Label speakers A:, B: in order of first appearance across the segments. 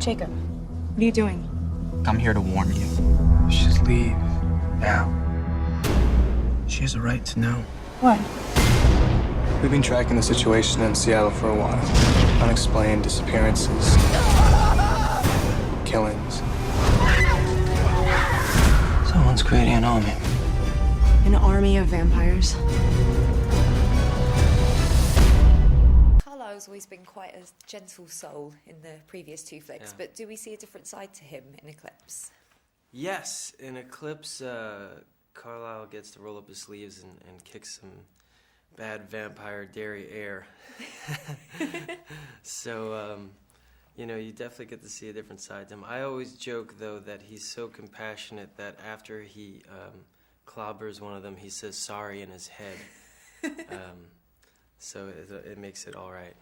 A: Jacob, what are you doing?
B: I'm here to warn you.
C: Just leave. Now. She has a right to know.
A: What?
C: We've been tracking the situation in Seattle for a while. Unexplained disappearances. Killings. Someone's creating an army.
A: An army of vampires?
D: Carlisle's always been quite a gentle soul in the previous two flicks, but do we see a different side to him in Eclipse?
E: Yes, in Eclipse, Carlisle gets to roll up his sleeves and kick some bad vampire dairy air. So, you know, you definitely get to see a different side to him. I always joke, though, that he's so compassionate that after he clobbers one of them, he says sorry in his head. So it makes it all right.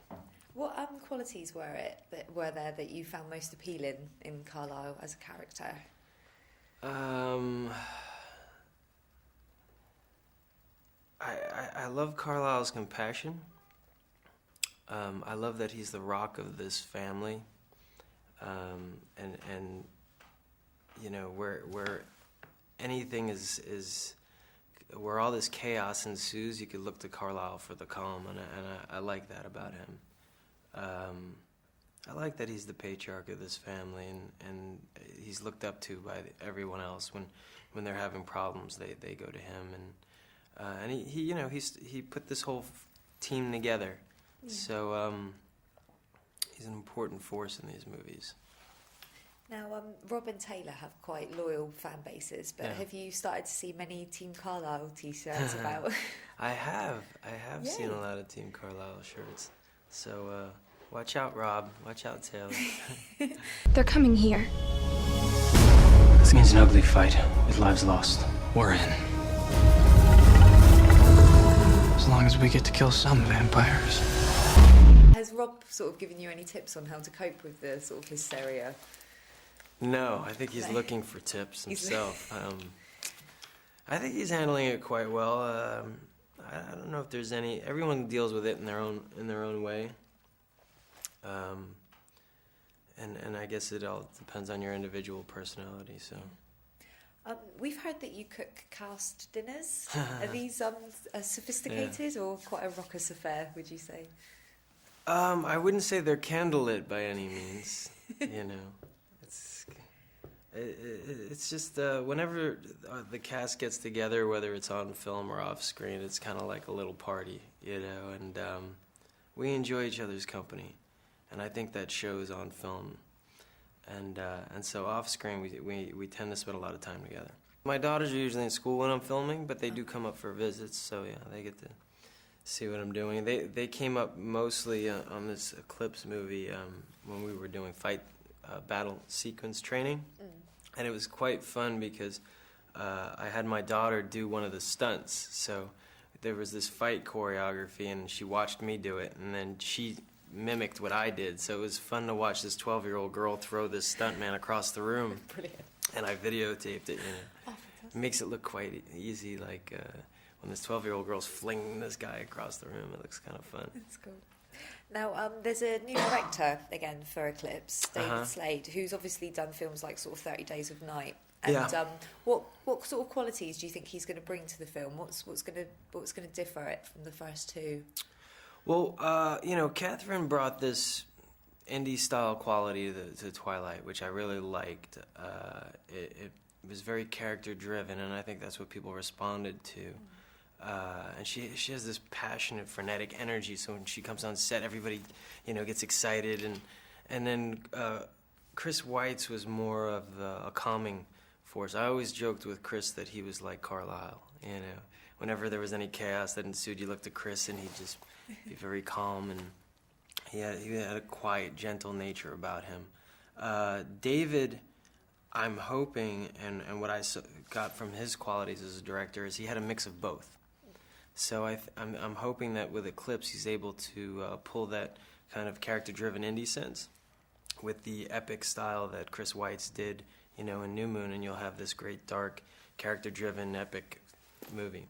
D: What qualities were there that you found most appealing in Carlisle as a character?
E: I love Carlisle's compassion. I love that he's the rock of this family. And you know, where anything is where all this chaos ensues, you could look to Carlisle for the calm, and I like that about him. I like that he's the patriarch of this family, and he's looked up to by everyone else. When they're having problems, they go to him, and he you know, he put this whole team together. Yeah. So he's an important force in these movies.
D: Now, Rob and Taylor have quite loyal fan bases, but have you started to see many Team Carlisle t-shirts about?
E: I have seen a lot of Team Carlisle shirts. So watch out, Rob. Watch out, Taylor.
A: They're coming here.
C: This means an ugly fight with lives lost. We're in. As long as we get to kill some vampires.
D: Has Rob sort of given you any tips on how to cope with the sort of hysteria?
E: No, I think he's looking for tips himself. I think he's handling it quite well. I don't know if there's any. Everyone deals with it in their own way. And I guess it all depends on your individual personality. So.
D: We've heard that you cook cast dinners. Are these sophisticated or quite a raucous affair, would you say?
E: I wouldn't say they're candlelit by any means. You know. It's just whenever the cast gets together, whether it's on film or off screen, it's kind of like a little party, you know, and we enjoy each other's company, and I think that shows on film, and so off screen we tend to spend a lot of time together. My daughters are usually in school when I'm filming, but they do come up for visits, so yeah, they get to see what I'm doing. They came up mostly on this Eclipse movie when we were doing battle sequence training. And it was quite fun because I had my daughter do one of the stunts. So there was this fight choreography, and she watched me do it, and then she mimicked what I did. So it was fun to watch this 12-year-old girl throw this stuntman across the room.
D: Brilliant.
E: And I videotaped it, you know.
D: Oh,
E: it makes it look quite easy, like when this 12-year-old girl's flinging this guy across the room. It looks kind of fun.
D: That's cool. Now, there's a new director, again, for Eclipse, David Slade, who's obviously done films like sort of 30 Days of Night. And what sort of qualities do you think he's going to bring to the film? What's going to differ it from the first two?
E: Well, you know, Catherine brought this indie-style quality to Twilight, which I really liked. It was very character-driven, and I think that's what people responded to. And she has this passionate, frenetic energy. So when she comes on set, everybody, you know, gets excited. And then Chris Weitz was more of a calming force. I always joked with Chris that he was like Carlisle. You know, whenever there was any chaos that ensued, you looked at Chris and he'd just be very calm, and he had a quiet, gentle nature about him. David, I'm hoping, and what I got from his qualities as a director is he had a mix of both. So I'm hoping that with Eclipse he's able to pull that kind of character-driven indie sense with the epic style that Chris Weitz did, you know, in New Moon, and you'll have this great, dark, character-driven, epic movie.